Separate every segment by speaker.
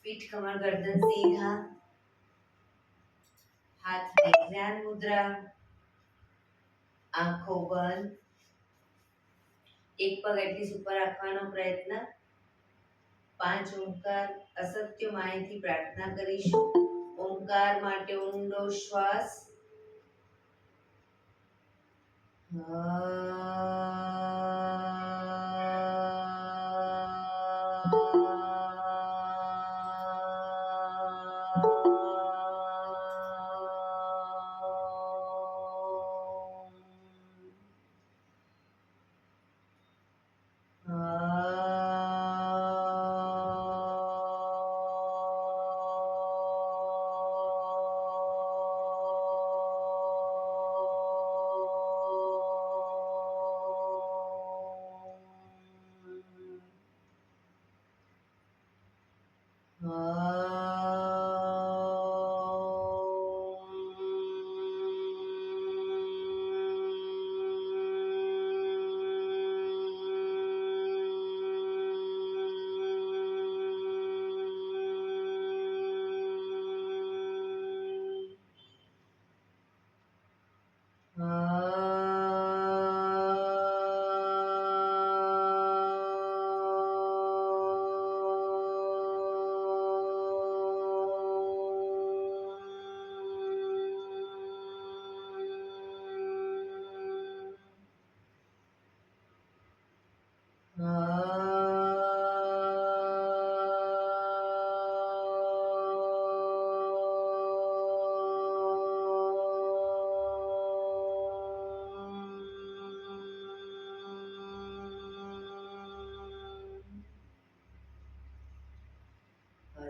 Speaker 1: पीठ कमर गर्दन सीधा, हाथ में ज्ञान मुद्रा, आंखों बंद, एक पग एटलीस्ट ऊपर રાખવાનો પ્રયત્ન। 5 ઓમકાર અસત્ય માયથી પ્રાર્થના કરીશું। ઓમકાર માટે ઊંડો શ્વાસ,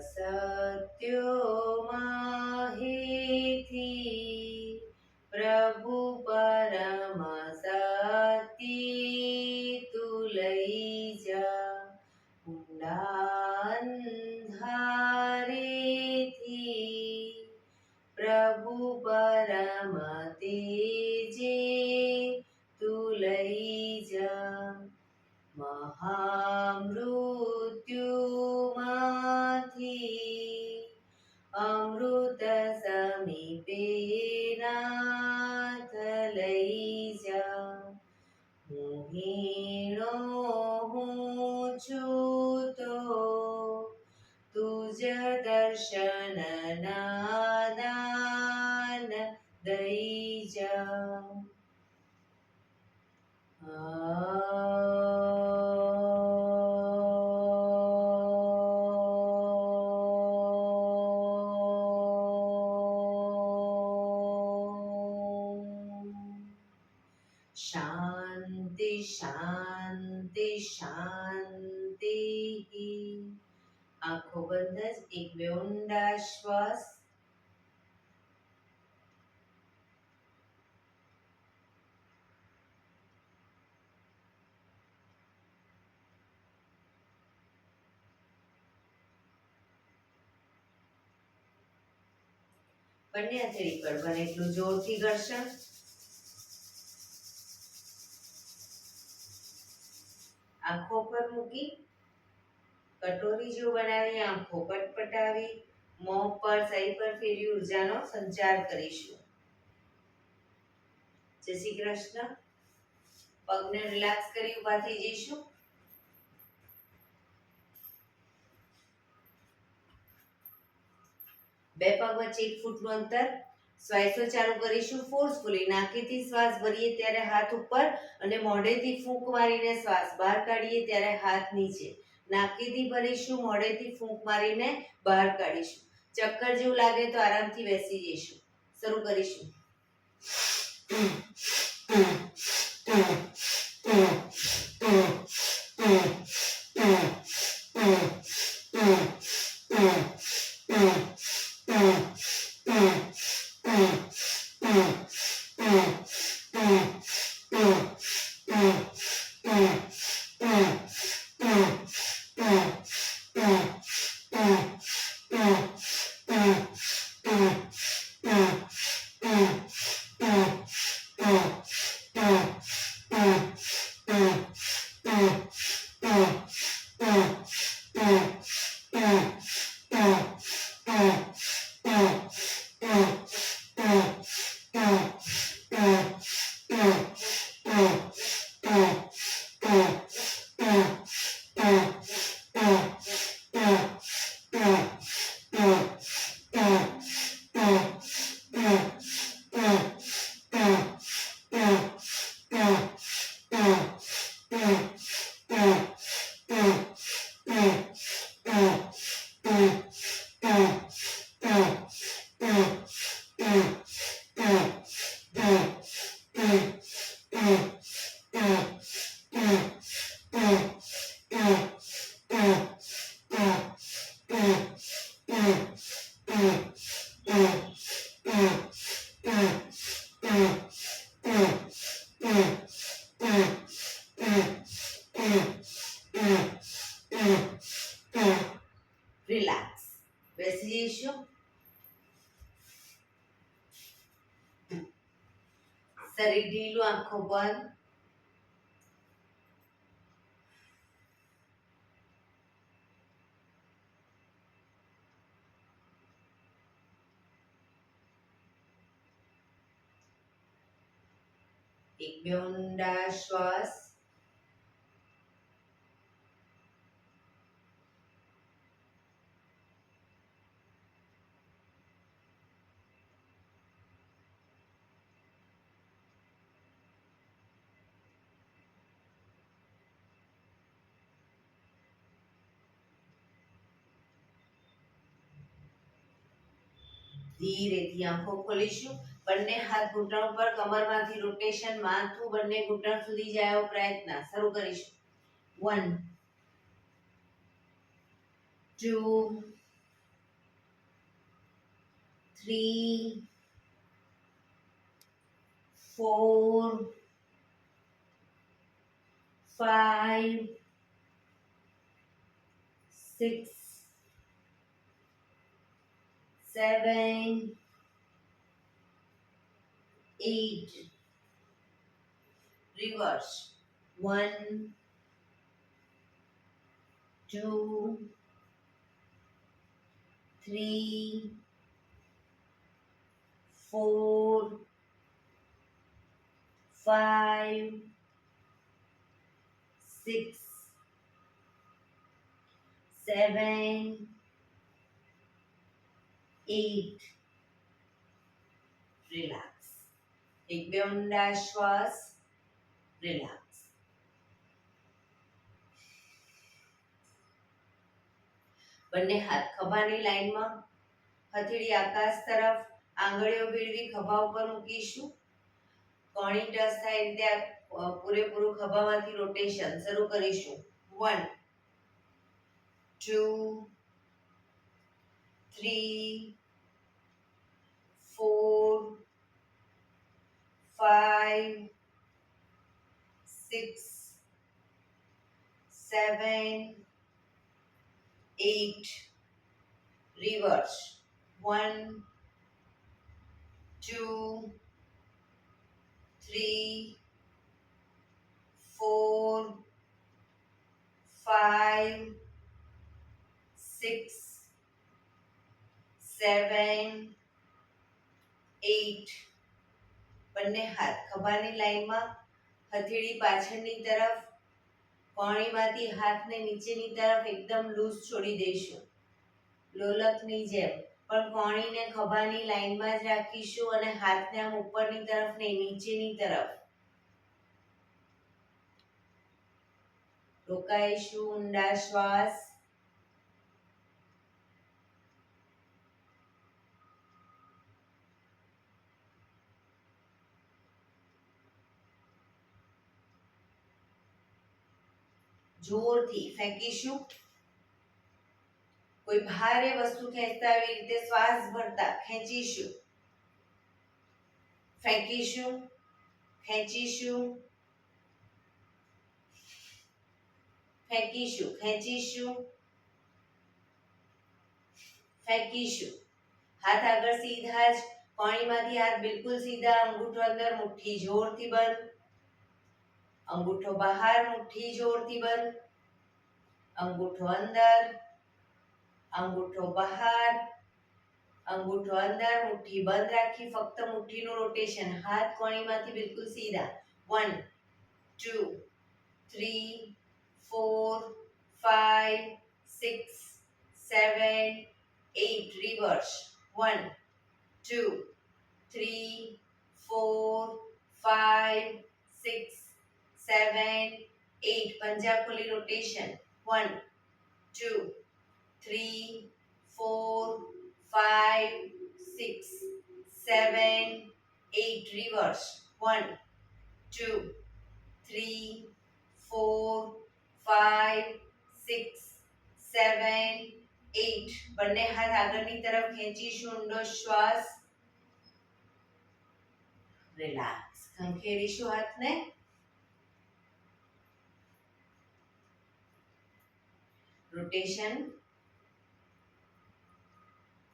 Speaker 1: સત્યો માહિથી પ્રભુ પરમ સતી તું લઈ જા ઊંડા અંધારેથી પ્રભુ પરમ તેજે તું લઈ જા મહામૃત્યુમાંથી અમૃત સમીપે નાથ લઈ જા હું હીણો હું છું તો તુજ દર્શન દાન દઈ જા શાંતિ શાંતિ શાંતિ। આંખો બંધ જ એક બે ઊંડા શ્વાસ, બંને હથેળી પર બને એટલું જોરથી ઘર્ષણ। આંખો પર મૂકી કટોરી જેવું બનાવી આંખો પટપટાવી મોં પર સહી પર ફેરવી ઉર્જાનો સંચાર કરીશું। જય શ્રી કૃષ્ણ। પગને રિલેક્સ કરી ઊભા થઈ જઈશું। બે પગ વચ્ચે 1 ફૂટનું અંતર। શ્વાસો ચાલુ કરીશું ફોર્સફુલી। નાકેથી શ્વાસ ભરીએ ત્યારે હાથ ઉપર અને મોઢેથી ફૂંક મારીને શ્વાસ બહાર કાઢીએ ત્યારે હાથ નીચે। નાકેથી ભરીશું, મોઢેથી ફૂંક મારીને બહાર કાઢીશું। ચક્કર જેવું લાગે તો આરામથી બેસી જઈશું। શરૂ કરીશું। શરીર ઢીલું, આંખો બંધ. એક બે ઊંડા શ્વાસ. ધીરેથી આંખો ખોલીશું. બંને હાથ ઘૂંટણ ઉપર, કમરમાંથી રોટેશન, માથું બંને ઘૂંટણ સુધી જાય એવો પ્રયત્ન. શરૂ કરીશું. 1 2 3 4 5 6 7 8. Reverse. 1 2 3 4 5 6 7 8. રિલેક્સ. એક બે ઊંડા શ્વાસ. રિલેક્સ. બંને હાથ ખભાની લાઈનમાં, હથેળી આકાશ તરફ, આંગળીઓ ભેળવી ખભા ઉપર મૂકીશું. કોણી ટચ થાય રીતે પૂરેપૂરું ખભામાંથી રોટેશન. શરૂ કરીશું. 1 2 3 4 5 6 7 8. Reverse. 1 2 3 4 5 6 7 8. બંને હાથ ખભાની લાઈનમાં, હથેળી પાછળની તરફ, કોણીમાંથી હાથને નીચેની તરફ એકદમ લૂઝ છોડી દઈશું. લોલકની જેમ, પણ કોણીને ખભાની લાઈનમાં જ રાખીશું અને હાથને આમ ઉપરની તરફ ને નીચેની તરફ. રોકાઈશું. ઊંડા શ્વાસ. જોરથી ફેંકીશું. કોઈ ભારે વસ્તુ ખેંચતા આવી રીતે શ્વાસ ભરતા ખેંચીશું. ફેંકીશું. ખેંચીશું. ફેંકીશું. ખેંચીશું. ફેંકીશું. હાથ આગળ સીધા જ, કોણીમાંથી હાથ બિલકુલ સીધા, અંગૂઠો અંદર, મુઠ્ઠી જોરથી બંધ. અંગૂઠો બહાર, મુઠ્ઠી જોરથી બંધ. અંગૂઠો અંદર, અંગૂઠો બહાર, અંગૂઠો અંદર, મુઠ્ઠી બંધ રાખી ફક્ત મુઠ્ઠીનું રોટેશન. હાથ કોણીમાંથી બિલકુલ સીધા. 1 2 3 4 5 6 7 8. Reverse. 1 2 3 4 5 6 7 8. પંજા ખોલી રોટેશન. 1 2 3 4 5 6 7 8. Reverse. 1 2 3 4 5 6 7 8. બંને હાથ આગળની તરફ ખેંચીશું. ઊંડો શ્વાસ. રિલેક્સ. ખંખેરીશું હાથને. રોટેશન.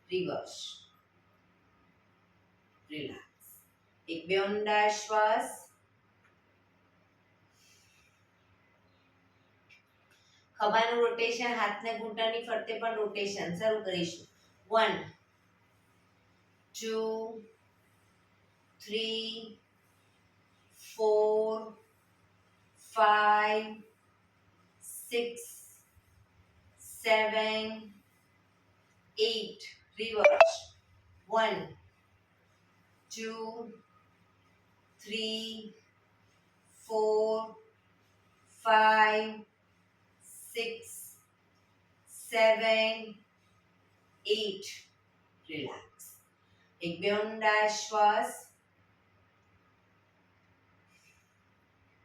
Speaker 1: રિવર્સ. રિલેક્સ. એક બે ઊંડા શ્વાસ. ખભાનું રોટેશન, હાથને ઘૂંટણની ફરતે પણ રોટેશન. શરૂ કરીશું. 1 2 3 4 5 6 7 8. Reverse. 1 2 3 4 5 6 7 8. રિલેક્સ. એક બે ઊંડા શ્વાસ.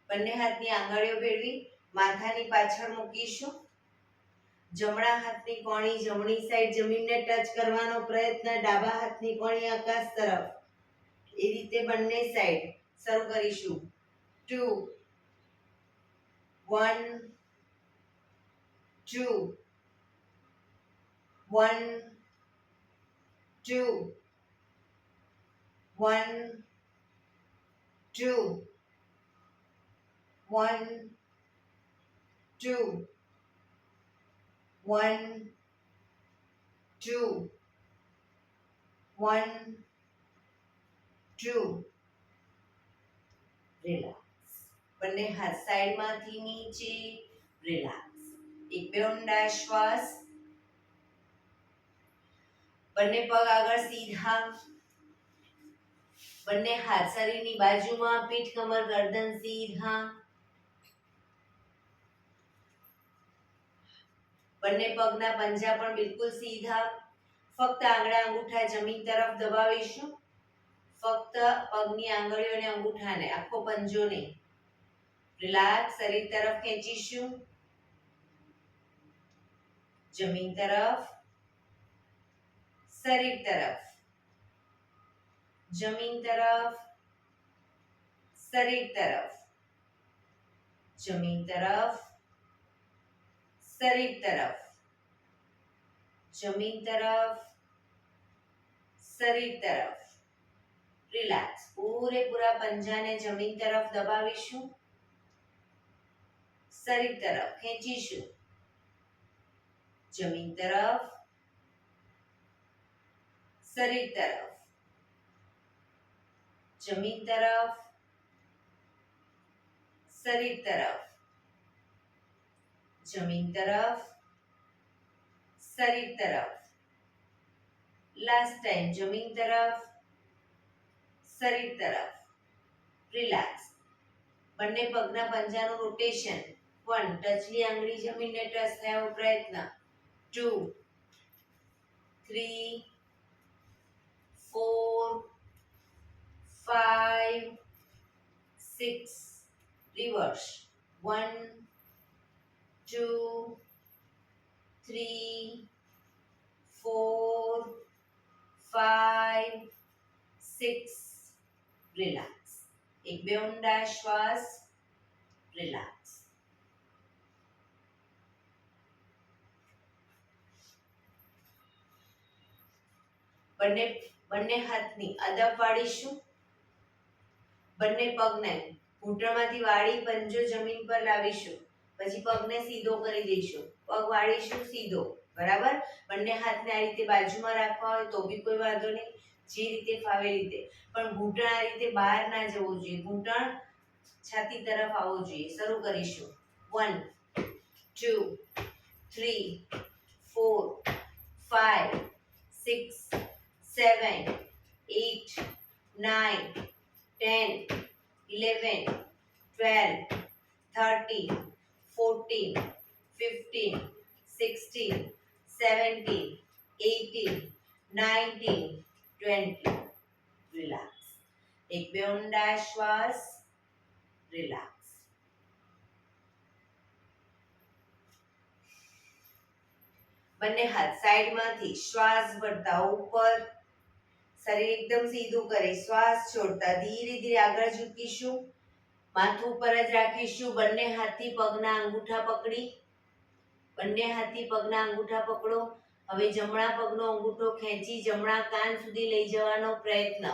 Speaker 1: બંને હાથની આંગળીઓ ભેળવી માથાની પાછળ મૂકીશું. જમણા હાથની કોણી જમણી સાઈડ જમીનને ટચ કરવાનો પ્રયત્ન. ડાબા હાથની કોણી આકાશ તરફ. એ રીતે બંને સાઈડ. શરૂ કરીશું. 2 1 2 1 2 1 2 1 2 1 2 1 2. રિલેક્સ. બંને હાથ સાઈડમાંથી નીચે. રિલેક્સ. એક બે ઊંડા શ્વાસ. બંને પગ આગળ સીધા. બંને હાથ શરીરની બાજુમાં. પીઠ કમર ગરદન સીધા. બંને પગના પંજા પણ બિલકુલ સીધા. ફક્ત આંગળા અંગૂઠા જમીન તરફ દબાવીશું. ફક્ત પગની આંગળીઓ અને અંગૂઠાને, આખો પંજો નહીં. રિલેક્સ. શરીર તરફ ખેંચીશું. જમીન તરફ. શરીર તરફ. જમીન તરફ. શરીર તરફ. જમીન તરફ. શરીર તરફ. જમીન તરફ. શરીર તરફ. રિલેક્સ. પૂરેપૂરા પંજાને જમીન તરફ દબાવીશું. શરીર તરફ ખેંચીશું. જમીન તરફ. શરીર તરફ. જમીન તરફ. શરીર તરફ. જમીન તરફ. શરીર તરફ. Last time. જમીન તરફ. શરીર તરફ. રિલેક્સ. બંને પગના પંજાનું રોટેશન. 1 ટચલી આંગળી જમીનને ટચ થવાનો પ્રયત્ન. 2 3 4 5 6. રિવર્સ. 1 2 3 4 5 6. રિલેક્સ. એક બે ઊંડા શ્વાસ. રિલેક્સ. બંને હાથની અદબ વાળીશું. બંને પગને ઘૂંટણમાંથી વાળી પંજો જમીન પર લાવીશું. પછી પગને સીધો કરી દઈશું. પગ વાળીશું સીધો. બરાબર. બંને હાથને આ રીતે બાજુમાં રાખવા હોય તો બી કોઈ વાંધો નહીં. જે રીતે ફાવે રીતે. પણ ઘૂંટણ આ રીતે બહાર ના જવું જોઈએ. ઘૂંટણ છાતી તરફ આવવું જોઈએ. શરૂ કરીશું. 1 2 3 4 5 6 7 8 9 10 11 12 13 14 15 16 17 18 19 20. રિલેક્સ. એક બે ઊંડા શ્વાસ. રિલેક્સ. બંને હાથ સાઈડમાંથી શ્વાસ ભરતા ઉપર. શરીર એકદમ સીધું કરી શ્વાસ છોડતા ધીરે ધીરે આગળ ઝૂકીશું. માથું ઉપર જ રાખીશું. બંને હાથથી પગના અંગૂઠા પકડી. બંને હાથથી પગના અંગૂઠા પકડો. હવે જમણા પગનો અંગૂઠો ખેંચી જમણા કાન સુધી લઈ જવાનો પ્રયત્ન.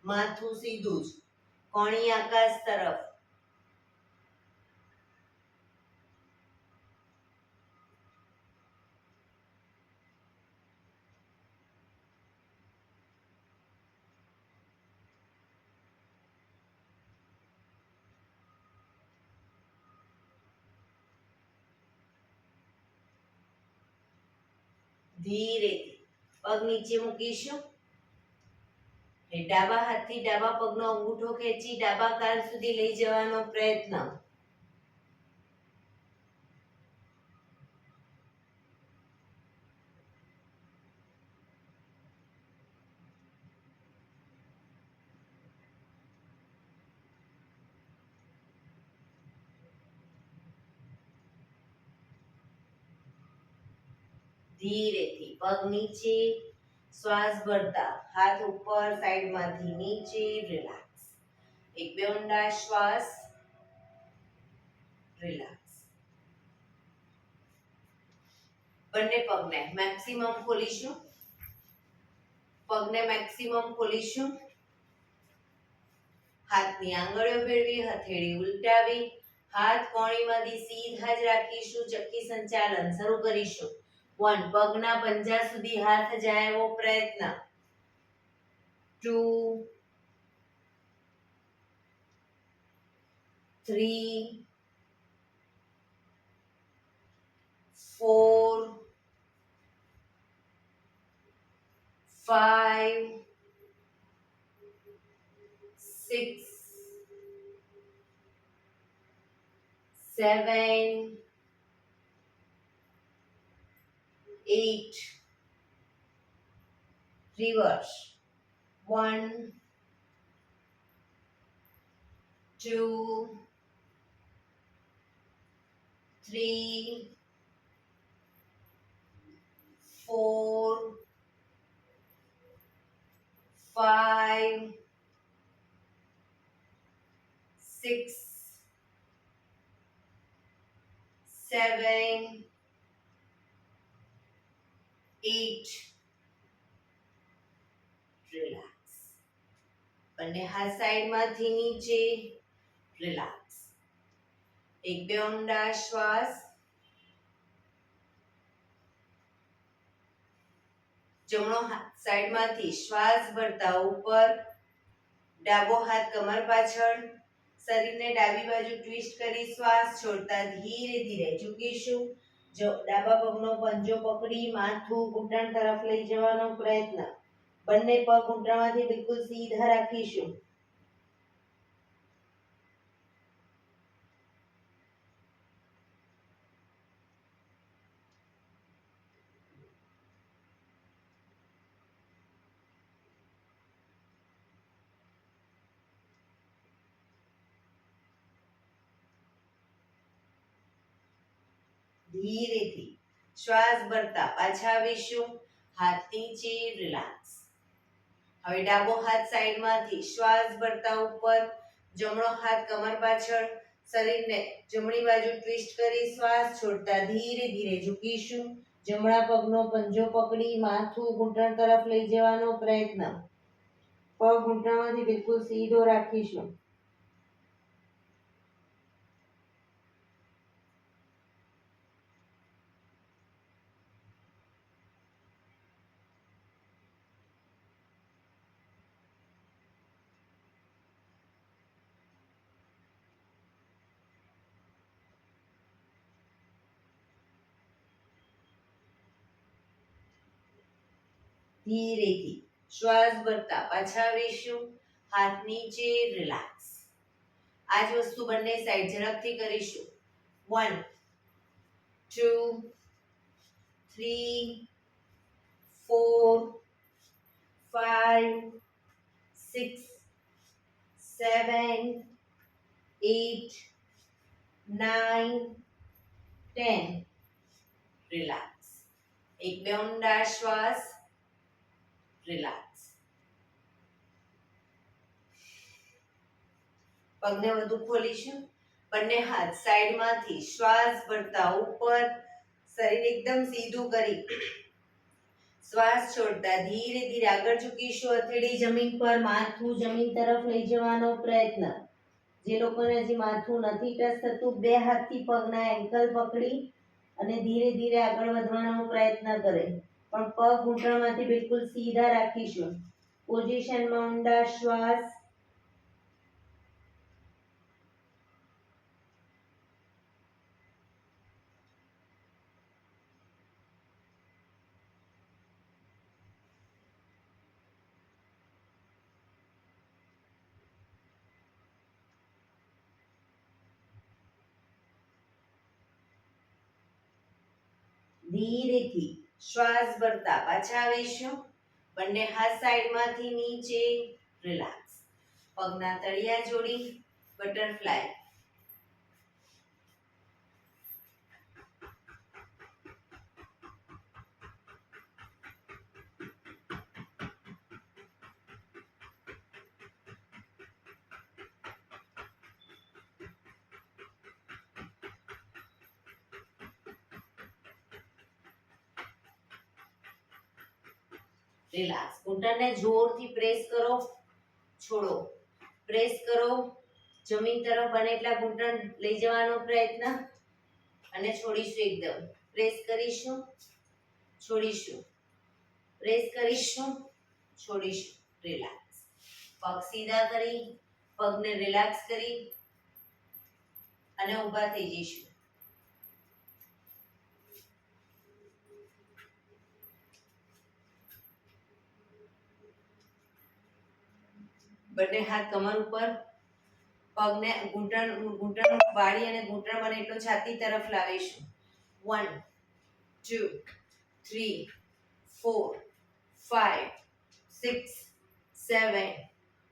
Speaker 1: માથું સીધું જ, કોણી આકાશ તરફ, ધીરેથી પગ નીચે મૂકીશું. ડાબા હાથથી ડાબા પગનો અંગૂઠો ખેંચી ડાબા કાન સુધી લઈ જવાનો પ્રયત્ન. ધીરેથી પગ નીચે, શ્વાસ ભરતા હાથ ઉપર, સાઈડમાંથી નીચે, રિલેક્સ. એક બે ઊંડા શ્વાસ, રિલેક્સ. બંને પગને મેક્સિમમ ખોલીશું. પગને મેક્સિમમ ખોલીશું. હાથની આંગળીઓ ભેળવી, હથેળી ઉલટાવી, હાથ કોણીમાંથી સીધા જ રાખીશું. ચક્કી સંચાલન શરૂ કરીશું. 1, પગના પંજા સુધી હાથ જાય એવો પ્રયત્ન. 2, 3, 4, 5, 6, 7, 8, reverse. 1, 2, 3, 4, 5, 6, 7, 8, રિલેક્સ. બંને હાથ સાઈડમાંથી નીચે, રિલેક્સ. એક બે ઊંડા શ્વાસ. જમણો હાથ સાઈડમાંથી શ્વાસ ભરતા ઉપર, ડાબો હાથ કમર પાછળ, શરીરને ડાબી બાજુ ટ્વિસ્ટ કરી શ્વાસ છોડતા ધીરે ધીરે ઝૂકીશું. જો ડાબા પગનો પંજો પકડી માથું ઘૂંટણ તરફ લઈ જવાનો પ્રયત્ન. બંને પગ ઘૂંટણમાંથી બિલકુલ સીધા રાખીશું. ધીરેથી શ્વાસ ભરતા પાછા આવીશું. હાથ નીચે, રિલેક્સ. હવે ડાબો હાથ સાઈડમાંથી શ્વાસ ભરતા ઉપર, જમણો હાથ કમર પાછળ, શરીરને જમણી બાજુ ટ્વિસ્ટ કરી શ્વાસ છોડતા ધીરે ધીરે ઝૂકીશું. જમણા પગનો પંજો પકડી માથું ઘૂંટણ તરફ લઈ જવાનો પ્રયત્ન. પગ ઘૂંટણમાંથી બિલકુલ સીધો રાખીશું. ધીરેથી શ્વાસ ભરતા પાછા આવીશું. હાથ નીચે, રિલેક્સ. આ જ વસ્તુ બંને સાઈડ ઝડપથી કરીશું. 1, 2, 3, 4, 5, 6, 7, 8, 9, 10. રિલેક્સ. એક બે ઊંડા શ્વાસ, રિલેક્સ. પગને વધુ ખોલીશું. બંને હાથ સાઈડમાંથી શ્વાસ ભરતા ઉપર, શરીર એકદમ સીધું કરી શ્વાસ છોડતા ધીરે ધીરે આગળ ઝૂકીશું. હથેળી જમીન પર, માથું જમીન તરફ લઈ જવાનો પ્રયત્ન. જે લોકોને હજી માથું નથી ટચ થતું, બે હાથથી પગના એન્કલ પકડી અને ધીરે ધીરે આગળ વધવાનો પ્રયત્ન કરે. પણ પગ ઘૂંટણમાંથી બિલકુલ સીધા રાખીશું. પોઝિશનમાં ઊંડા શ્વાસ. ધીરેથી શ્વાસ ભરતા પાછા આવીશું. બંને હાથ સાઈડમાંથી નીચે, રિલેક્સ. પગના તળિયા જોડી, બટરફ્લાય. રિલેક્સ. ઘૂંટણને જોરથી પ્રેસ કરો, છોડો. પ્રેસ કરો, જમીન તરફ બને એટલા ઘૂંટણ લઈ જવાનો પ્રયત્ન અને છોડીશું. એકદમ પ્રેસ કરીશું, છોડીશું. પ્રેસ કરીશું, છોડીશું. રિલેક્સ. પગ સીધા કરી, પગને રિલેક્સ કરી અને ઊભા થઈ જઈશું. બંને હાથ કમર ઉપર, પગને ઘૂંટણ વાળી અને ઘૂંટણ બને એટલો છાતી તરફ લાવીશું. 1 2 3 4 5 6 7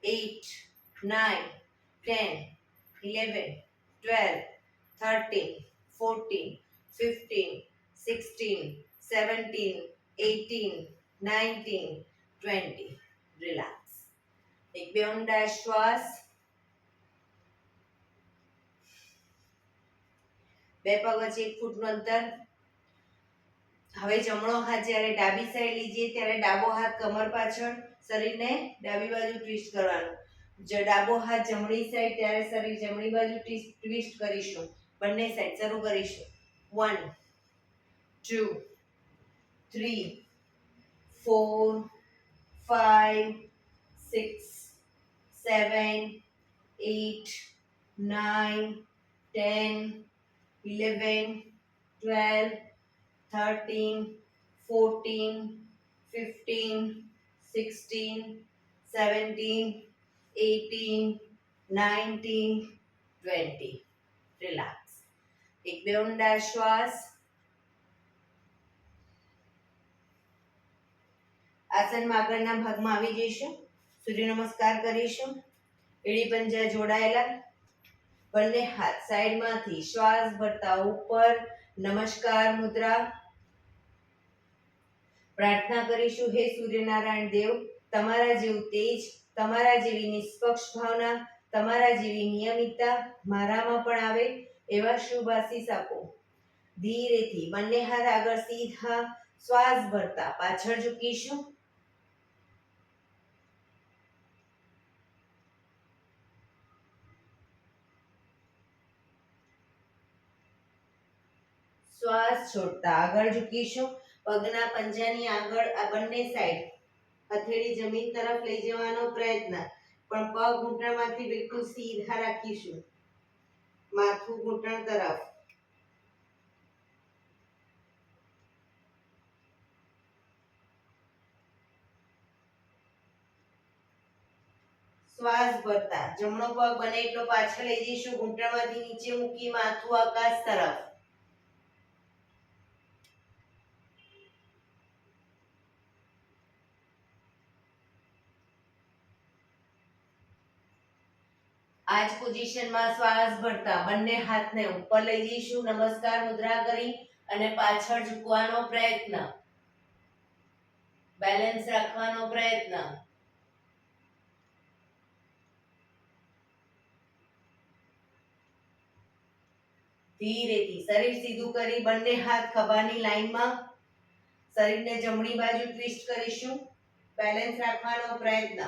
Speaker 1: 8 9 10 11 12 13 14 15 16 17 18 19 20. રિલેક્સ. એક બે ઊંડા શ્વાસ. બે પગ વચ્ચે 1 ફૂટનું અંતર. હવે જમણો હાથ જ્યારે ડાબી સાઈડ લીજીએ ત્યારે ડાબો હાથ કમર પાછળ, શરીરને ડાબી બાજુ ટ્વિસ્ટ કરવાનું. જો ડાબો હાથ જમણી સાઈડ ત્યારે શરીર જમણી બાજુ ટ્વિસ્ટ કરીશું. બંને સાઈડ શરૂ કરીશું. 1 2 3 4 5 6 7 8 9 10 11 12 13 14 15 16 17 18 19 20. રિલેક્સ. એક બે ઊંડા શ્વાસ. આસનમાં આગળના ભાગમાં આવી જઈશું. સૂર્ય નમસ્કાર કરીશું. એડી પંજા જોડાયેલા. બંને હાથ સાઈડમાંથી શ્વાસ ભરતા ઉપર, નમસ્કાર મુદ્રા. પ્રાર્થના કરીશું, હે સૂર્યનારાયણ દેવ, તમારા જેવું તેજ, તમારા જેવી નિષ્પક્ષ ભાવના, તમારા જેવી નિયમિતતા મારામાં પણ આવે એવા શુભ આશીષ આપો. ધીરેથી બંને હાથ આગળ સીધા, શ્વાસ ભરતા પાછળ ઝૂકીશું. શ્વાસ છોડતા આગળ ઝૂકીશું. પગના પંજાની આગળ આ બંને સાઈડ હથેળી જમીન તરફ લઈ જવાનો પ્રયત્ન, પણ પગ ઘૂંટણમાંથી બિલકુલ સીધા રાખીશું. માથું ઘૂંટણ તરફ. શ્વાસ ભરતા જમણો પગ બને એટલો પાછળ લઈ જઈશું. ઘૂંટણમાંથી નીચે મૂકી માથું આકાશ તરફ. આ જ પોઝિશનમાં શ્વાસ ભરતા બંને હાથને ઉપર લઈ જઈશું. નમસ્કાર મુદ્રા કરી અને પાછળ ઝૂકવાનો પ્રયત્ન, બેલેન્સ રાખવાનો પ્રયત્ન. ધીરેથી શરીર સીધું કરી બંને હાથ ખભાની લાઈનમાં, શરીરને જમણી બાજુ ટ્વિસ્ટ કરીશું. બેલેન્સ રાખવાનો પ્રયત્ન.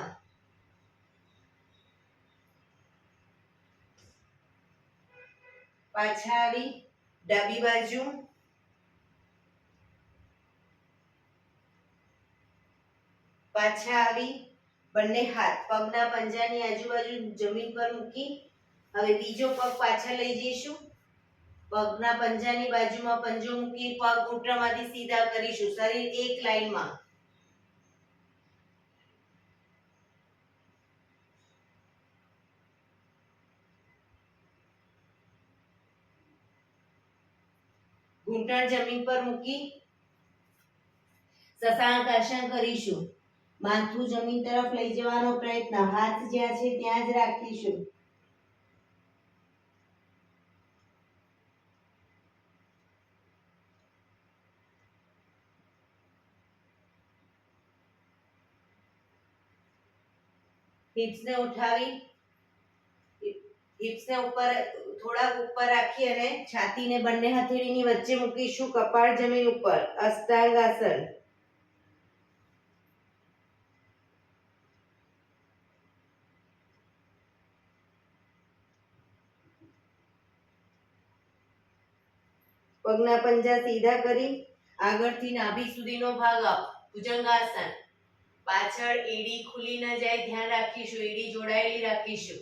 Speaker 1: પાછા આવી ડાબી બાજુ. પાછા આવી બંને હાથ પગના પંજાની આજુબાજુ જમીન પર મૂકી હવે બીજો પગ પાછળ લઈ જઈશું. પગના પંજાની બાજુમાં પંજો મૂકી પગ ઘૂંટણમાંથી સીધા કરીશું. શરીર એક લાઈનમાં. ઘૂંટણ જમીન પર મૂકી શશાંક આસન કરીશું. માથું જમીન તરફ લઈ જવાનો પ્રયત્ન. હાથ જ્યાં છે ત્યાં જ રાખીશું. હિપ્સને ઉઠાવી હિપ્સને ઉપર થોડાક ઉપર રાખી અને છાતીને બંને હથેળીની વચ્ચે મૂકીશું. કપાળ જમીન ઉપર. અષ્ટાંગ આસન. પગના પંજા સીધા કરી આગળથી નાભી સુધીનો ભાગ આપ. ભુજંગાસન. પાછળ એડી ખુલી ન જાય ધ્યાન રાખીશું. એડી જોડાયેલી રાખીશું.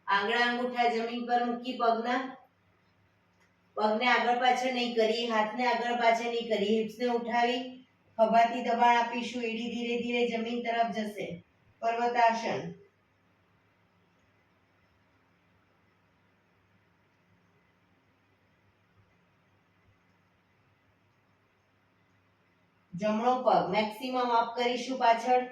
Speaker 1: આંગળા અંગૂઠા જમીન પર મૂકી પગને આગળ પાછળ નહીં કરી. હાથને આગળ પાછળ નહીં કરી. હિપ્સને ઉઠાવી ખભાથી દબાણ આપીશું. એડી ધીરે ધીરે જમીન તરફ જશે. પર્વતાસન. જમણો પગ મેક્સિમમ અપ કરીશું પાછળ.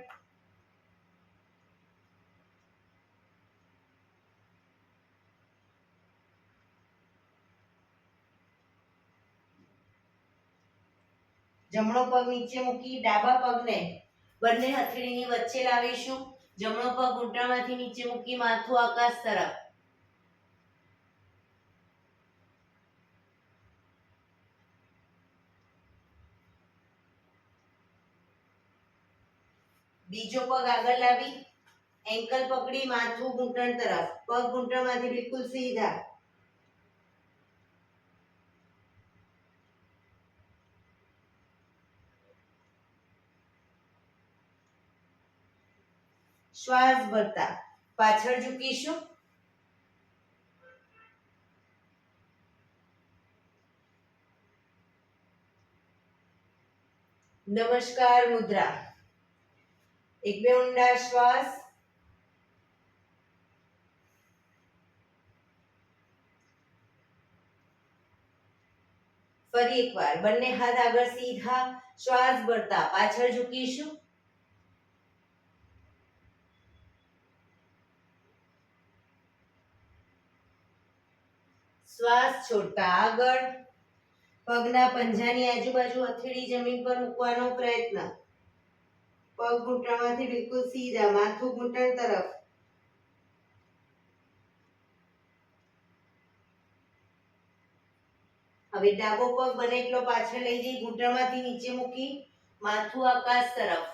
Speaker 1: જમણો પગ નીચે મૂકી ડાબા પગને બંને હથેળીની વચ્ચે લાવીશું. જમણો પગ ઘૂંટણમાંથી નીચે મૂકી માથું આકાશ તરફ. બીજો પગ આગળ લાવી એન્કલ પકડી માથું ઘૂંટણ તરફ. પગ ઘૂંટણમાંથી બિલકુલ સીધા. શ્વાસ ભરતા પાછળ ઝૂકીશું. નમસ્કાર મુદ્રા. એક બે ઊંડા શ્વાસ. ફરી એકવાર બંને હાથ આગળ સીધા. શ્વાસ ભરતા પાછળ ઝૂકીશું. શ્વાસ છોડતા આગળ. પગના પંજાની આજુબાજુ હથેળી જમીન પર મૂકવાનો પ્રયત્ન. પગ ઘૂંટણમાંથી બિલકુલ સીધા. માથું ઘૂંટણ તરફ. હવે ડાબો પગ બને એટલો પાછળ લઈ જઈ ઘૂંટણમાંથી નીચે મૂકી માથું આકાશ તરફ.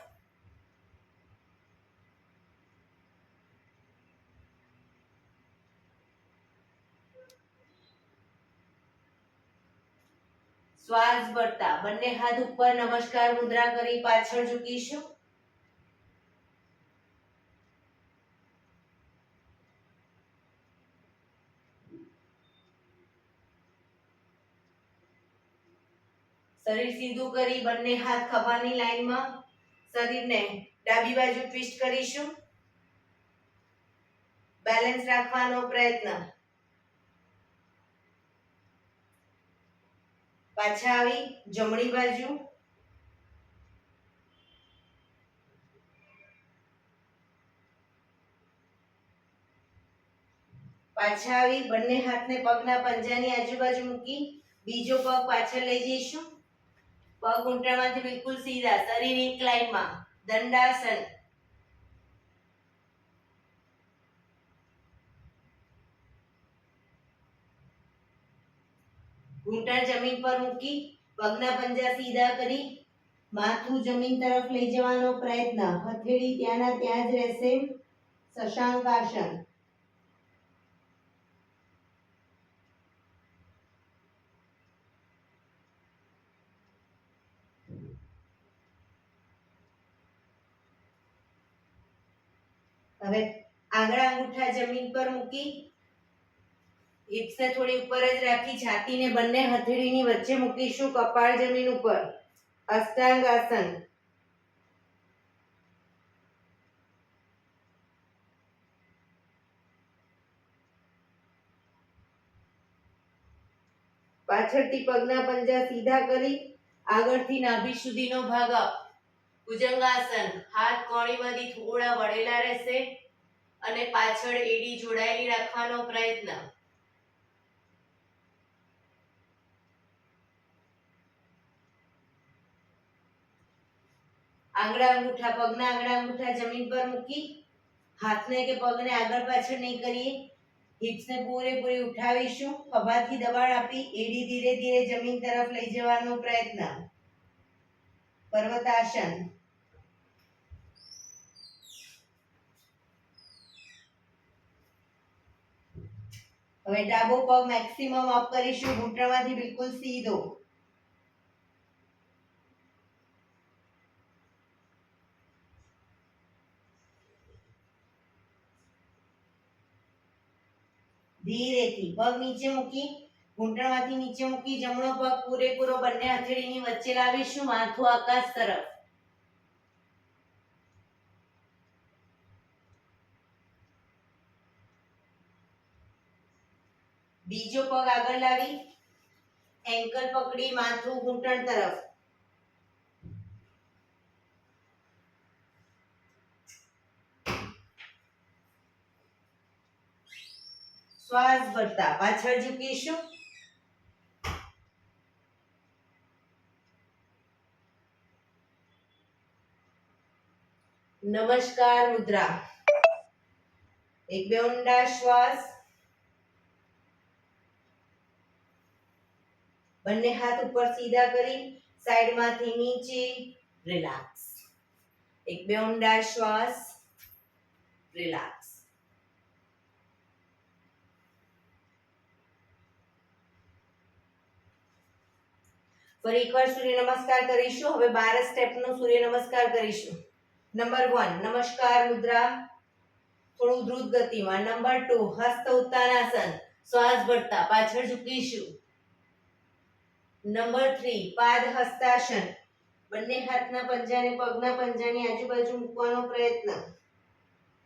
Speaker 1: શ્વાસ ભરતા બંને હાથ ઉપર નમસ્કાર મુદ્રા કરી પાછળ ઝૂકીશું. શરીર સીધું કરી બંને હાથ ખભાની લાઈનમાં. શરીરને ડાબી બાજુ ટ્વિસ્ટ કરીશું. બેલેન્સ રાખવાનો પ્રયત્ન. પાછા આવી જમણી બાજુ. પાછા આવી બંને હાથને પગના પંજાની આજુબાજુ મૂકી બીજો પગ પાછળ લઈ જઈશું. પગ ઘૂંટણમાંથી બિલકુલ સીધા. શરીર એક લાઈનમાં. દંડાસન. ઘૂંટણ જમીન પર મૂકી પગના પંજા સીધા કરી માથું જમીન તરફ લઈ જવાનો પ્રયત્ન. હથેળી ત્યાંના ત્યાં જ રહેશે. શશાંક આસન. હવે આંગળા અંગૂઠા જમીન પર મૂકી હિપ્સને થોડી ઉપર જ રાખી છાતીને બંને હથેળીની વચ્ચે મૂકીશું. કપાળ જમીન ઉપર. અષ્ટાંગ આસન. પાછળથી પગના પંજા સીધા કરી આગળથી નાભી સુધીનો ભાગ આપ. ભુજંગાસન. હાથ કોણીમાંથી થોડા વળેલા રહેશે અને પાછળ એડી જોડાયેલી રાખવાનો પ્રયત્ન. પગના આંગળા અંગૂઠા જમીન પર મૂકી હાથને કે પગને આગળ પાછળ નહીં કરીએ. હિપ્સને પૂરેપૂરી ઉઠાવીશું. ખભાથી દબાણ આપી એડી ધીરે ધીરે જમીન તરફ લઈ જવાનો પ્રયત્ન. પર્વતાસન. હવે ડાબો પગ મેક્સિમમ અપ કરીશું. ઘૂંટણમાંથી બિલકુલ સીધો. ધીરેથી પગ નીચે મૂકી ઘૂંટણમાંથી નીચે મૂકી જમણો પગ પૂરેપૂરો બંને હથેળીની વચ્ચે લાવીશું. માથું આકાશ તરફ. બીજો પગ આગળ લાવી એન્કલ પકડી માથું ઘૂંટણ તરફ. શ્વાસ ભરતા પાછળ ઝૂકીશું. નમસ્કાર મુદ્રા. એક બે ઊંડા શ્વાસ. બંને હાથ ઉપર સીધા કરી સાઈડમાંથી નીચે. રિલેક્સ. એક બે ઊંડા શ્વાસ. રિલેક્સ. ફરી એકવાર સૂર્ય નમસ્કાર કરીશું. હવે 12 સ્ટેપનો સૂર્ય નમસ્કાર કરીશું. નંબર 1 નમસ્કાર મુદ્રા થોડું દ્રુત ગતિમાં. નંબર 2 હસ્ત ઉત્તાનાસન. શ્વાસ ભરતા પાછળ ઝૂકીશું. નંબર 3 પાદ હસ્તાસન. બંને હાથના પંજાને પગના પંજાની આજુબાજુ મૂકવાનો પ્રયત્ન.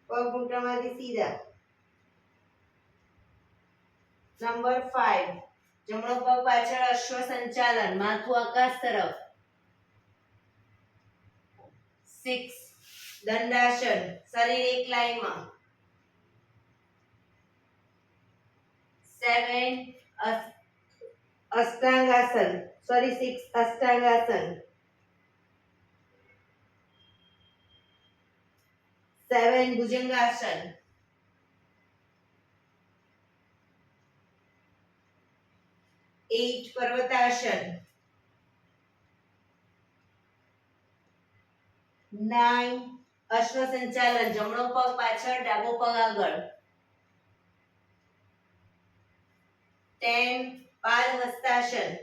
Speaker 1: પગ ઘૂંટણમાંથી સીધા. નંબર 5 જમણો પગ પાછળ અશ્વ સંચાલન. માથું આકાશ તરફ. 6 દંડાસન. શરીર એક લાઈનમાં. 7 અષ્ટાંગાસન. 6 અષ્ટાંગાસન. 7 ભુજંગાસન. 8 પર્વતાસન. 9 અશ્વ સંચાલન. જમણો પગ પાછળ ડાબો પગ આગળ. 10 પાદ હસ્તાસન.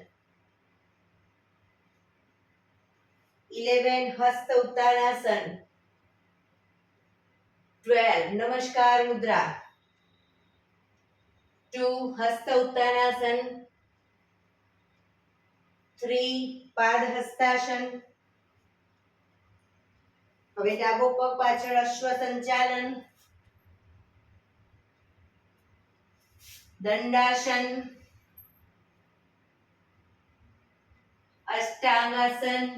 Speaker 1: 11 હસ્ત ઉત્તાનાસન. 12 નમસ્કાર મુદ્રા. 2 હસ્ત ઉત્તાનાસન. 3 પાદ હસ્તાસન. હવે ડાબો પગ પાછળ અશ્વ સંચાલન. દંડાસન. અષ્ટાંગાસન.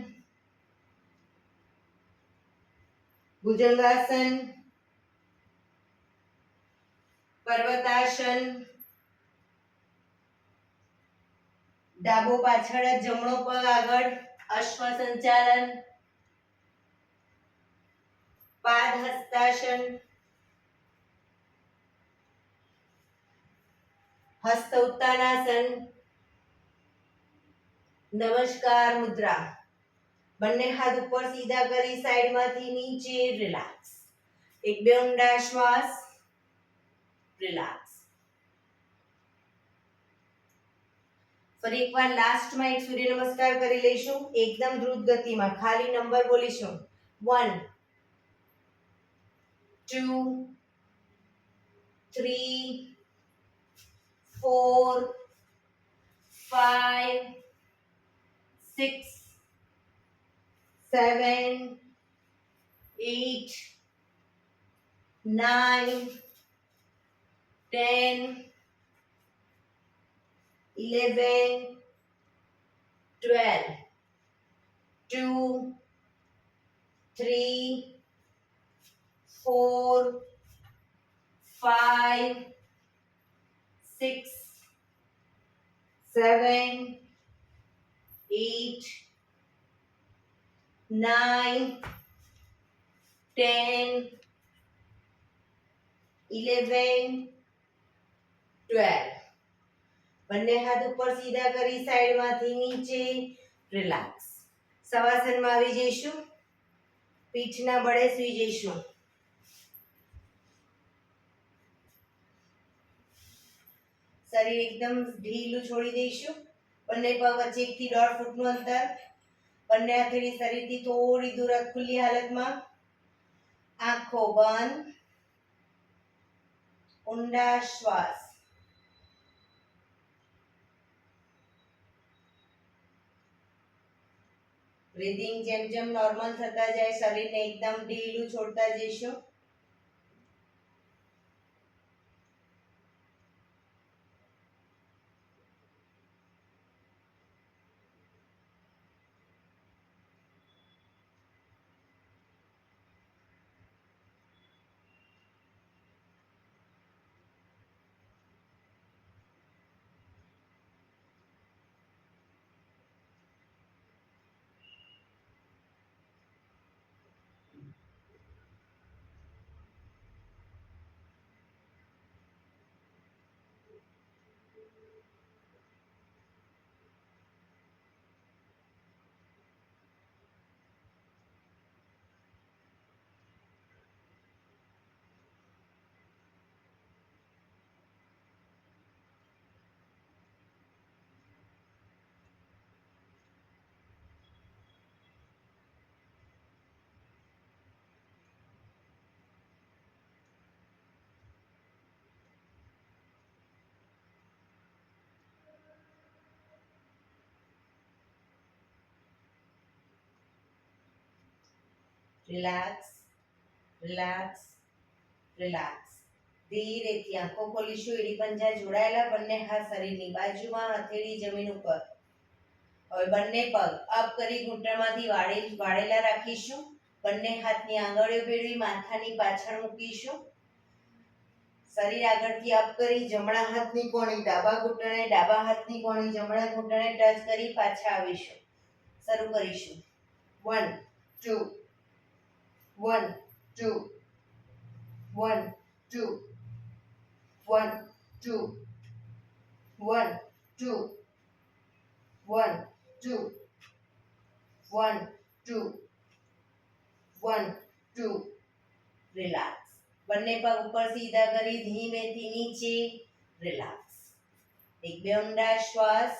Speaker 1: ભુજંગાસન. પર્વતાસન. ડાબો પાછળ જમણો પગ આગળ. અશ્વ સંચાલન. પાદ હસ્તાસન. હસ્ત ઉત્તાનાસન. નમસ્કાર મુદ્રા. બંને હાથ ઉપર સીધા કરી સાઈડમાંથી નીચે રિલેક્સ. એક બે ઊંડા શ્વાસ. રિલેક્સ. ફરી એકવાર લાસ્ટમાં એક સૂર્ય નમસ્કાર કરી લઈશું એકદમ દ્રુત ગતિમાં. ખાલી નંબર બોલીશું 1 2 3 4 5 6 7 8 9 10 11 12 2 3 4 5 6 7 8 9 10 11 12. બંને હાથ ઉપર સીધા કરી સાઈડમાંથી નીચે રિલેક્સ. શવાસનમાં આવી જઈશું. પીઠના બળે સૂઈ જઈશું. શરીર એકદમ ઢીલું છોડી દઈશું. બંને પગ વચ્ચે 1 થી 1.5 ફૂટનું અંતર. બંને હથેળી શરીરથી થોડી દૂર ખુલ્લી હાલતમાં. આંખો બંધ. ઊંડા શ્વાસ. બ્રીધિંગ જેમ જેમ નોર્મલ થતા જાય શરીરને એકદમ ઢીલું છોડતા જઈશું. રિલેક્સ. રિલેક્સ. રિલેક્સ. ધીરેથી આંખો ખોલીશું. એડી પંજા જોડાયેલા. બંને હાથ શરીરની બાજુમાં. હથેળી જમીન ઉપર. હવે બંને પગ અપ કરી ઘૂંટણમાંથી વાળેલા રાખીશું. બંને હાથની આંગળીઓ ભેળવી માથાની પાછળ મૂકીશું. શરીર આગળથી અપ કરી જમણા હાથની કોણી ડાબા ઘૂંટણે, ડાબા હાથની કોણી જમણા ઘૂંટણે ટચ કરી પાછા આવીશું. શરૂ કરીશું. 1 2 1 2 1 2 1 2 1 2 1 2 1 2 1 2. રિલેક્સ. બંને પગ ઉપર સીધા કરી ધીમેથી નીચે રિલેક્સ. એક બે ઊંડા શ્વાસ.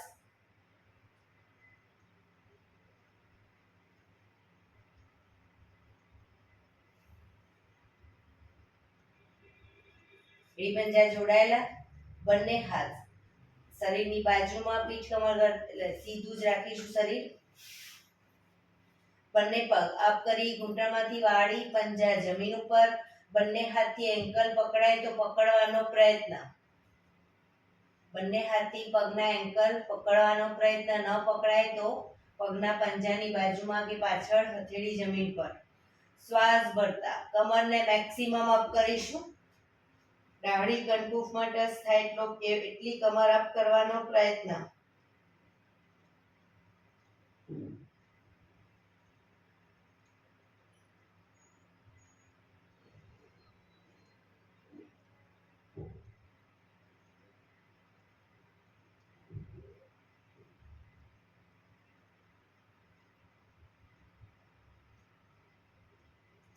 Speaker 1: એડી પંજા જોડાયેલા. બંને હાથ શરીરની બાજુમાં. પીઠ કમર સીધું જ રાખીશું શરીર. બંને પગ અપ કરી ઘૂંટણમાંથી વાળી પંજા જમીન ઉપર. બંને હાથથી એન્કલ પકડાય તો પકડવાનો પ્રયત્ન. બંને હાથથી પગના એન્કલ પકડવાનો પ્રયત્ન. ન પકડાય તો પગના પંજાની બાજુમાં કે પાછળ હથેળી જમીન પર. શ્વાસ ભરતા કમરને મેક્સિમમ અપ કરીશું. ડાળી કનકુફમાં ટચ થાય એટલી કમર અપ કરવાનો પ્રયત્ન.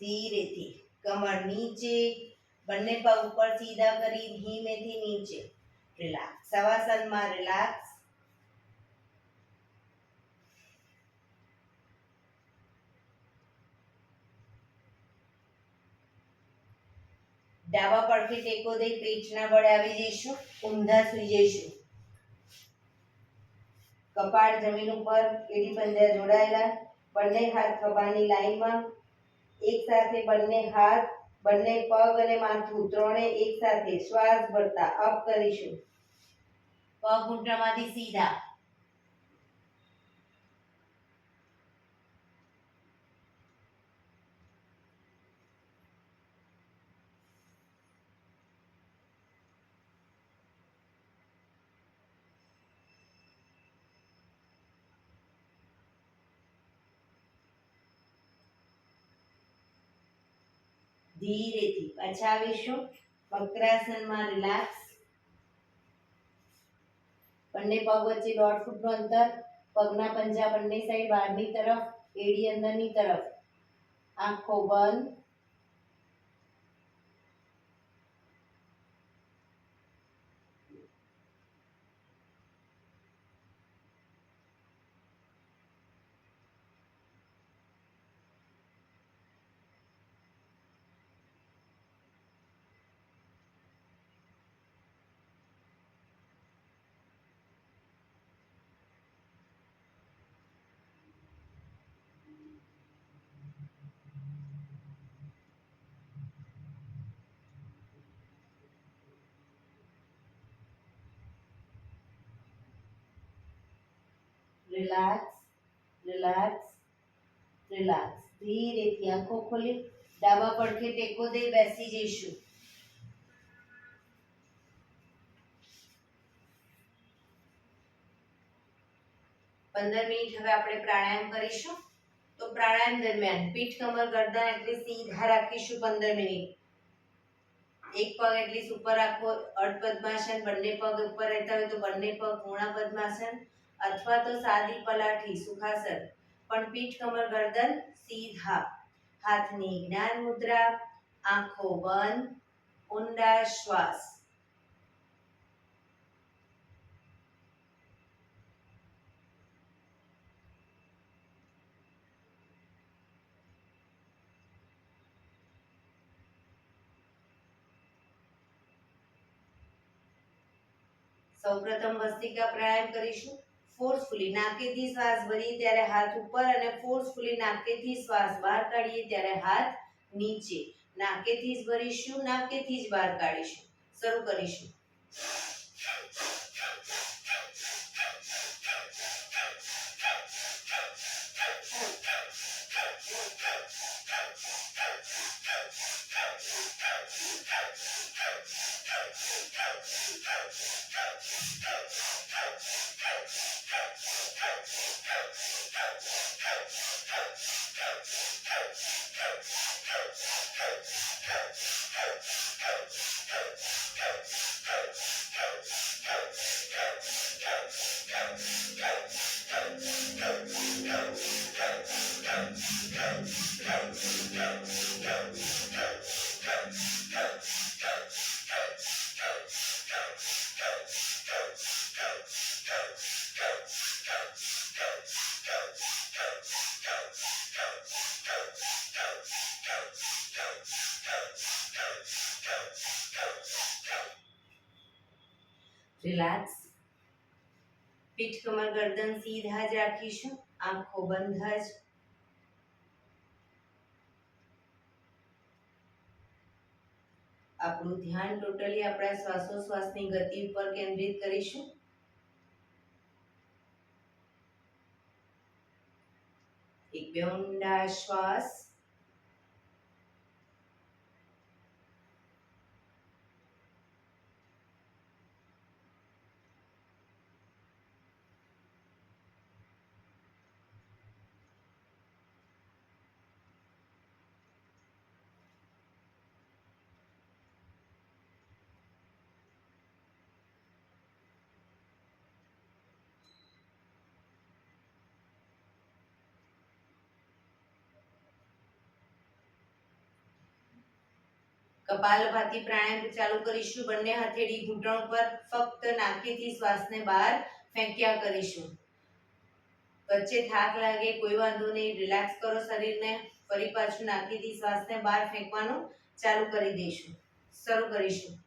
Speaker 1: ધીરેથી કમર નીચે, બંને પગ ઉપર સીધા કરી ધીમેથી નીચે. રિલેક્સ. શવાસનમાં રિલેક્સ. ડાબા પડખે ટેકો દઈ પેટના બળે આવી જઈશું. ઊંધા સુઈ જઈશું. કપાળ જમીન ઉપર, એડી પંજા જોડાયેલા, બંને હાથ ખભાની લાઈનમાં. એક સાથે બંને હાથ, બંને પગ અને માથું ત્રણે એક સાથે શ્વાસ ભરતા અપ કરીશું. પગ ઘૂંટણમાંથી સીધા. ધીરેથી પાછા આવીશું. વક્રાસનમાં રિલેક્સ. બંને પગ વચ્ચે 1.5 ફૂટનું અંતર. પગના પંજા બંને સાઈડ બહારની તરફ, એડી અંદરની તરફ. આંખો બંધ. Relax, relax, relax. ધીરેથી આંખો ખોલી ડાબા પડખે ટેકો દઈ બેસી જઈશું. 15 મિનિટ હવે આપણે પ્રાણાયામ કરીશું. તો પ્રાણાયામ દરમિયાન પીઠ, કમર, ગરદન એટલે સીધા રાખીશું 15 મિનિટ. એક પગ એટલી ઉપર રાખો. અર્ધ પદ્માસન. બંને પગ ઉપર રહેતા હોય તો બંને પગ પૂર્ણ પદ્માસન અથવા તો સાદી પલાઠી સુખાસન. પણ પીઠ, કમર, ગરદન સીધા. હાથની જ્ઞાન મુદ્રા. આંખો બંધ. ઊંડા શ્વાસ. સૌપ્રથમ ભસ્ત્રિકા પ્રાણાયામ કરીશું. ફોર્સફુલી નાકેથી શ્વાસ ભરીએ ત્યારે હાથ ઉપર અને ફોર્સફુલી નાકેથી શ્વાસ બહાર કાઢીએ ત્યારે હાથ નીચે. નાકેથી જ ભરીશું, નાકેથી જ બહાર કાઢીશું. શરૂ કરીશું. રિલેક્સ. પીઠ, કમર, ગરદન સીધા જ રાખીશું. આંખો બંધ જ. આપણું ધ્યાન ટોટલી આપણા શ્વાસોશ્વાસની ગતિ ઉપર કેન્દ્રિત કરીશું. એક બે ઊંડા શ્વાસ. કપાલભાતિ પ્રાણાયામ ચાલુ કરીશું. બંને હથેળી ઘૂંટણ પર, ફક્ત નાકેથી શ્વાસને બહાર ફેંક્યા કરીશું. વચ્ચે થાક લાગે કોઈ વાંધો નહીં, રિલેક્સ કરો શરીરને. ફરી પાછું નાકેથી શ્વાસને બહાર ફેંકવાનું ચાલુ કરી દઈશું. શરૂ કરીશું.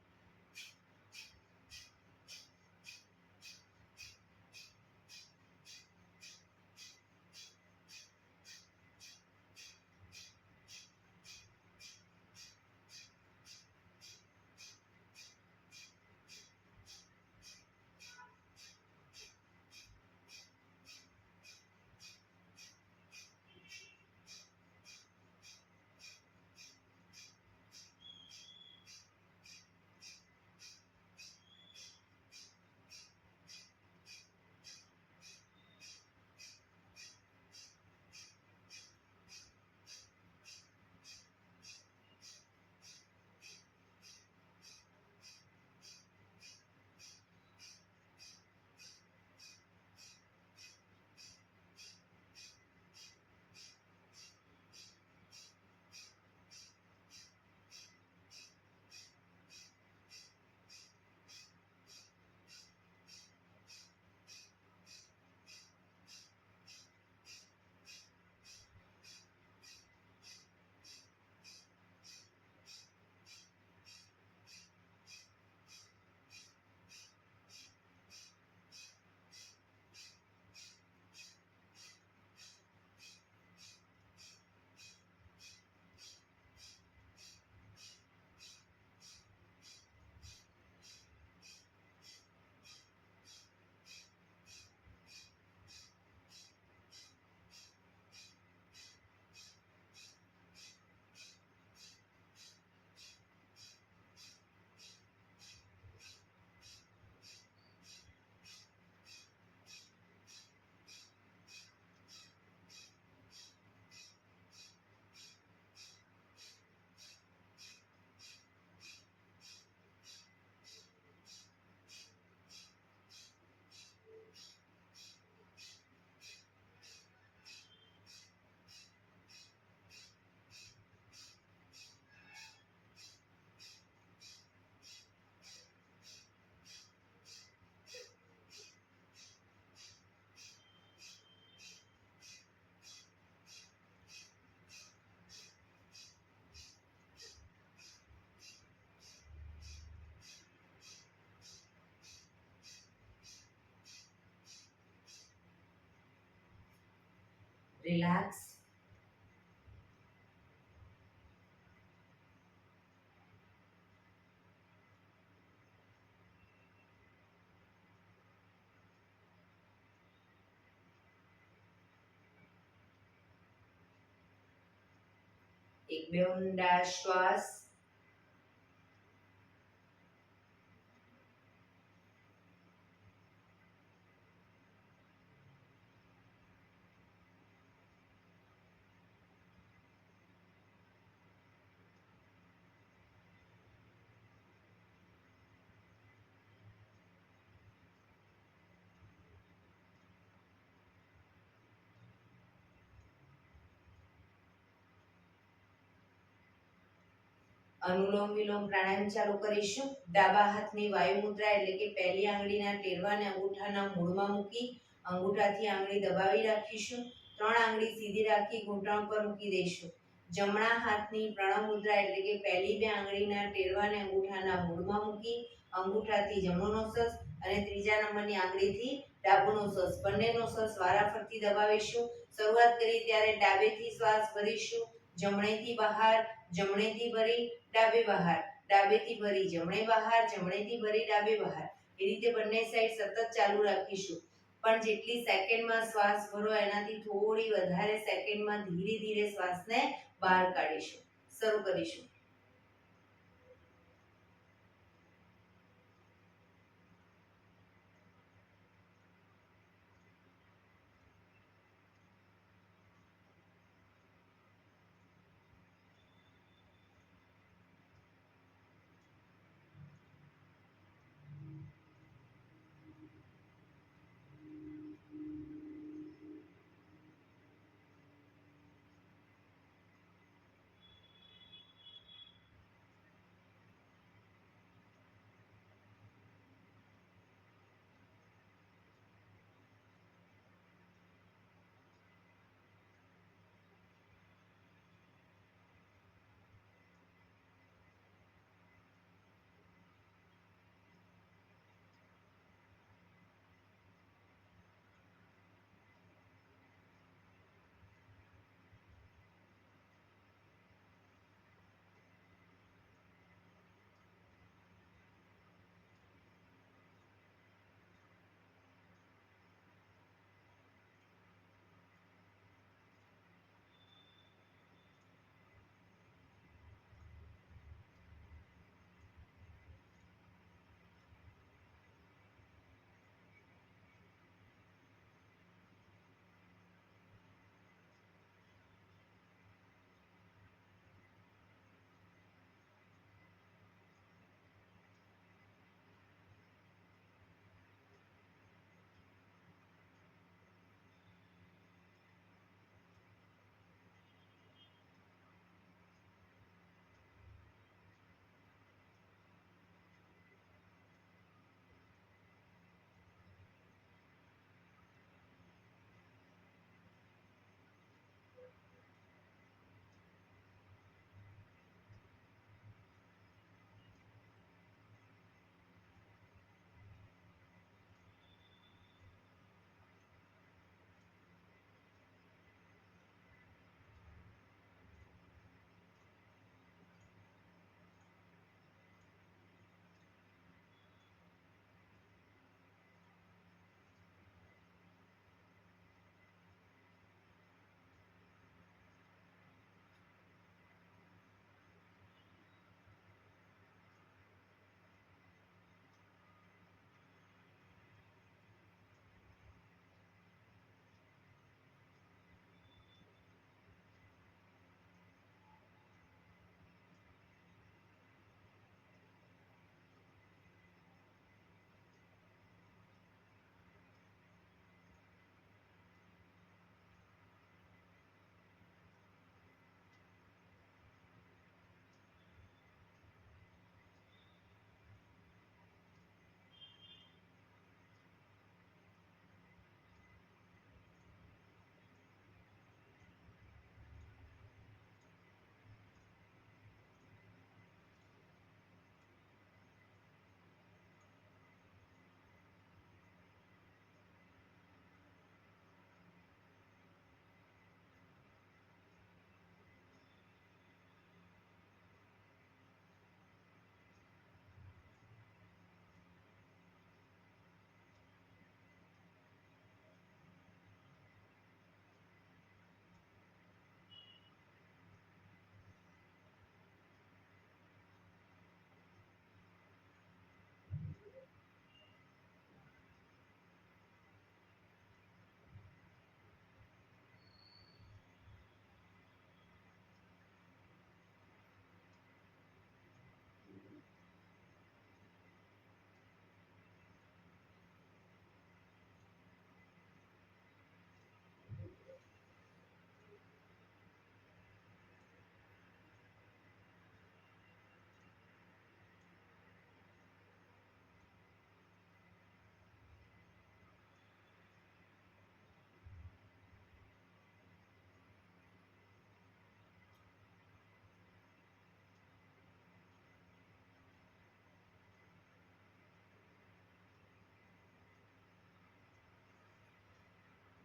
Speaker 1: રિલેક્સ. એક બે ઊંડા શ્વાસ. અનુલોમ વિલોમ પ્રાણાયામ ચાલુ કરીશું. ડાબા હાથની વાયુ મુદ્રા એટલે કે પહેલી આંગળીના ટેરવાને અંગૂઠાના મૂળમાં મૂકી અંગૂઠાથી આંગળી દબાવી રાખીશું. 3 આંગળી સીધી રાખી ઘૂંટણ પર મૂકી દઈશું. જમણા હાથની પ્રણવ મુદ્રા એટલે કે પહેલી 2 આંગળીના ટેરવાને અંગૂઠાના મૂળમાં મૂકી અંગૂઠાથી જમણો નોસસ અને ત્રીજા નંબરની આંગળીથી ડાબો નોસસ, બંને નોસસ વારાફરતી દબાવીશું. શરૂઆત કરી ત્યારે ડાબેથી શ્વાસ ભરીશું, જમણેથી બહાર, જમણેથી ભરી ડાબે બહાર, ડાબેથી ભરી જમણે બહાર, જમણેથી ભરી ડાબે બહાર. એ રીતે બંને સાઈડ સતત ચાલુ રાખીશું. પણ જેટલી સેકન્ડમાં શ્વાસ ભરો એનાથી થોડી વધારે સેકન્ડમાં ધીરે ધીરે શ્વાસને બહાર કાઢીશું. શરૂ કરીશું.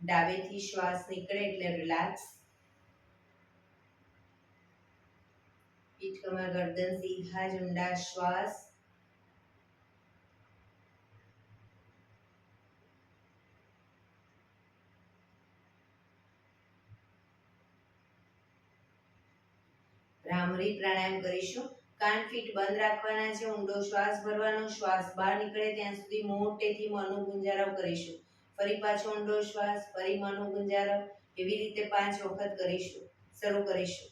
Speaker 1: ડાબેથી શ્વાસ નીકળે એટલે રિલેક્સ. પીઠ કમર ગરદન સીધા જ ઊંડા શ્વાસ. ભ્રામરી પ્રાણાયામ કરીશું. કાન ફીટ બંધ રાખવાના છે. ઊંડો શ્વાસ ભરવાનો. શ્વાસ બહાર નીકળે ત્યાં સુધી મોટેથી મોંનો ગુંજારવ કરીશું. ફરી પાછો ઊંડો શ્વાસ, ફરી મોંનો ગુંજારવ. એવી રીતે 5 વખત કરીશું. શરૂ કરીશું.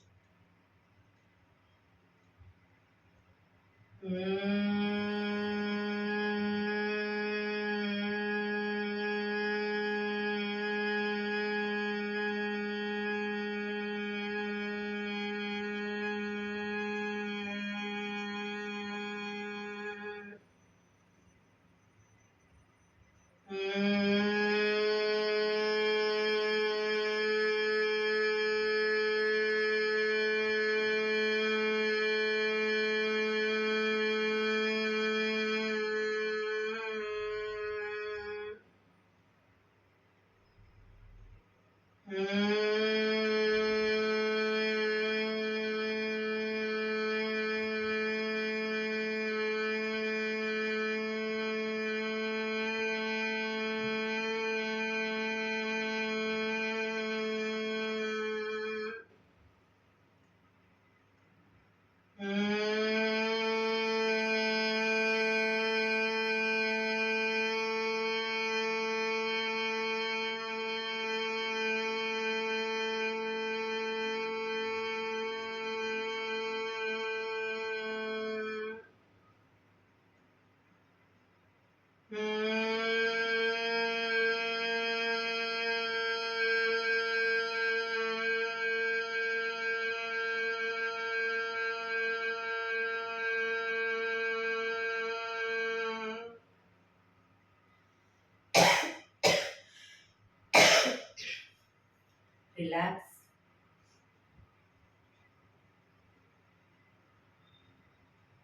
Speaker 1: રિલેક્સ.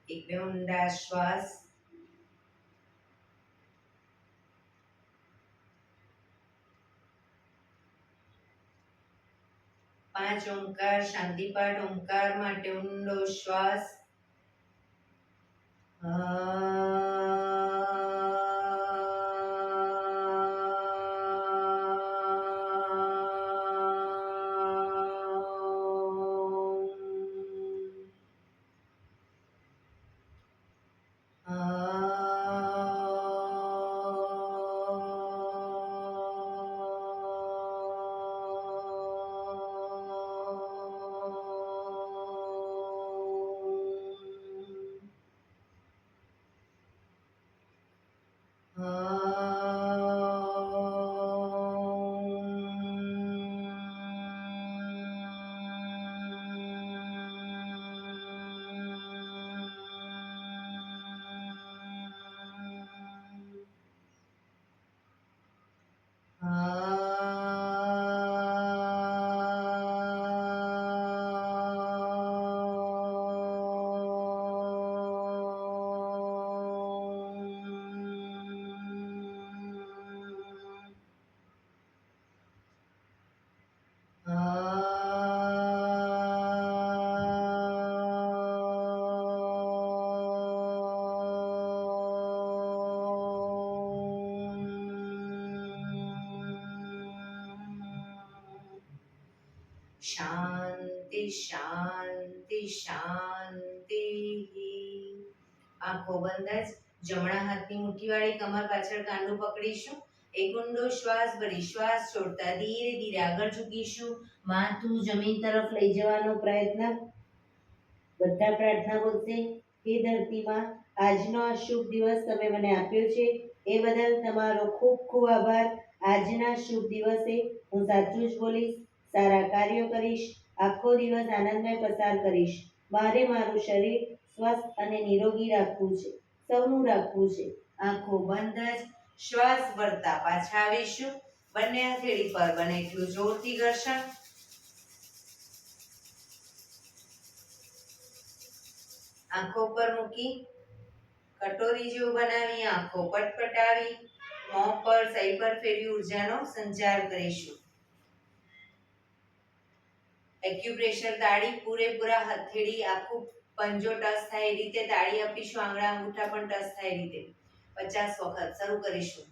Speaker 1: એક બે ઊંડા શ્વાસ. પાંચ ઓમકાર શાંતિપાઠ. ઓમકાર માટે ઊંડો શ્વાસ. શાંતિ શાંતિ શાંતિ. આંખો બંધ જ. જમણા હાથની મુઠ્ઠીવાળી કમર પાછળ કાંડું પકડીશું. એક ઊંડો શ્વાસ ભરી શ્વાસ છોડતા ધીરે ધીરે આગળ ઝૂકીશું. માથું જમીન તરફ લઈ જવાનો પ્રયત્ન. બધા પ્રાર્થના બોલશે. હે ધરતીમાં, આજનો આ શુભ દિવસ તમે મને આપ્યો છે એ બદલ તમારો ખૂબ ખૂબ આભાર. આજના શુભ દિવસે હું સાચું જ બોલીશ, સારા કાર્યો કરીશ, આખો દિવસ આનંદમય પસાર કરીશ. મારે મારું શરીર સ્વસ્થ અને નિરોગી રાખવું છે, સૌનું રાખવું છે. આંખો બંધ જ. શ્વાસ ભરતા પાછા આવીશું. બંને હથેળી પર બને એટલું જોરથી ઘર્ષણ. આંખો પર મૂકી કટોરી જેવું બનાવી આંખો પટપટાવી મોં પર શરીર પર ફેરવી ઉર્જાનો સંચાર કરીશું. એક્યુપ્રેશર તાળી પૂરેપૂરા હથેળી આખું પંજો ટચ થાય એ રીતે તાળી આપીશું. આંગળા અંગૂઠા પણ ટચ થાય એ રીતે 50 વખત શરૂ કરીશું.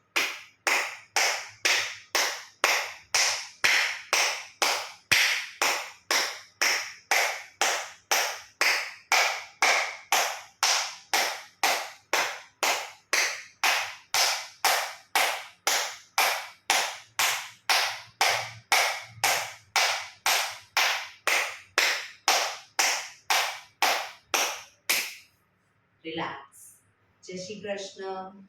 Speaker 1: રિલેક્સ. જય શ્રી કૃષ્ણ.